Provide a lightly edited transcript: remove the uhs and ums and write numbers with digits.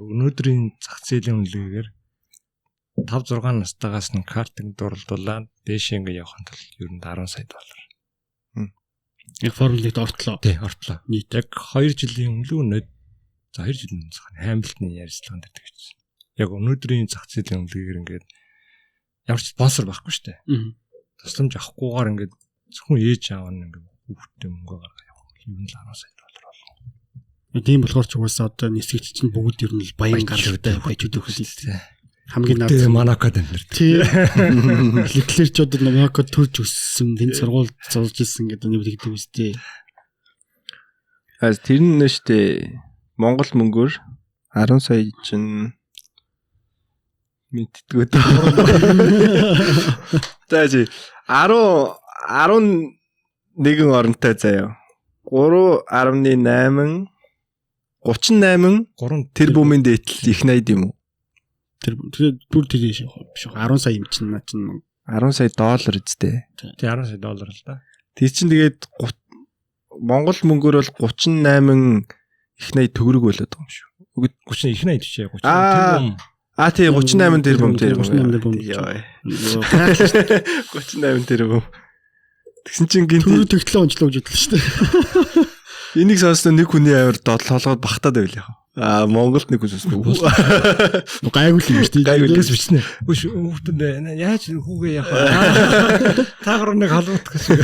Өнөөдрийн зах зээлийн үнэлгээгээр 5-6 настайгаас нь картинг дурлуулаад дээшээ ингээ явахын тулд ер нь 10 сая доллар. Яг формулит ортлоо. Тий, ортлоо. Нийт Яг 2 жилийн өмнө за 2 жилийн Хамилтны ярилцлаганд тэгчихсэн. Яг өнөөдрийн зах зээлийн үнэлгээгээр ингээд ямар ч спонсор байхгүй шүү дээ. Тусламж авахгүйгээр ингээд зөвхөн ээж аав нь ингээд хүүхдээ мөнгө гаргаж явах юм л 10 сая доллар болно. Тийм болохоор ч угаасаа одоо нисгэгч чинь бүгд ер нь л баян гаралтай баячуд өгөх хэлтэй. Хамгийн наад Монакод амьдэр. Тийм. Леклер ч одоо Монакод төрж өссөн, тэнд сургууль зурж ирсэн гэдэг нэг хэлдэг үстэй. Тэр нь нэштэй Монгол мөнгөөр 10 сая чинь мэдтгүү. За 11 оронтой заяа. 3.8 38 тэрбумын дээтэл их найд юм уу? Тэр бүр тийм биш 10 сая юм чинь наа чинь 10 сая доллар үстэй. Тий 10 сая доллар л да. Тэр чинь тэгээд Монгол мөнгөөр бол 38 их найд төгрөг болоод байгаа юм шүү. 30 их найд бишээ 30 тэрбум. Тий 38 тэрбум. 38 тэрбум. Тэгсэн чинь гинт төгтлөө онцлог гэж бодлоо шүү дээ. Энийг сонсноо нэг хүний авир толгойд багтаад байл яа. Монголд нэг хүн сонсноо. Гайгүй юм шүү дээ. Гайгүйгээс бичнэ. Хүүхдэн яаж хүүгээ яах вэ? Таагаар нэг халуут гэсэн.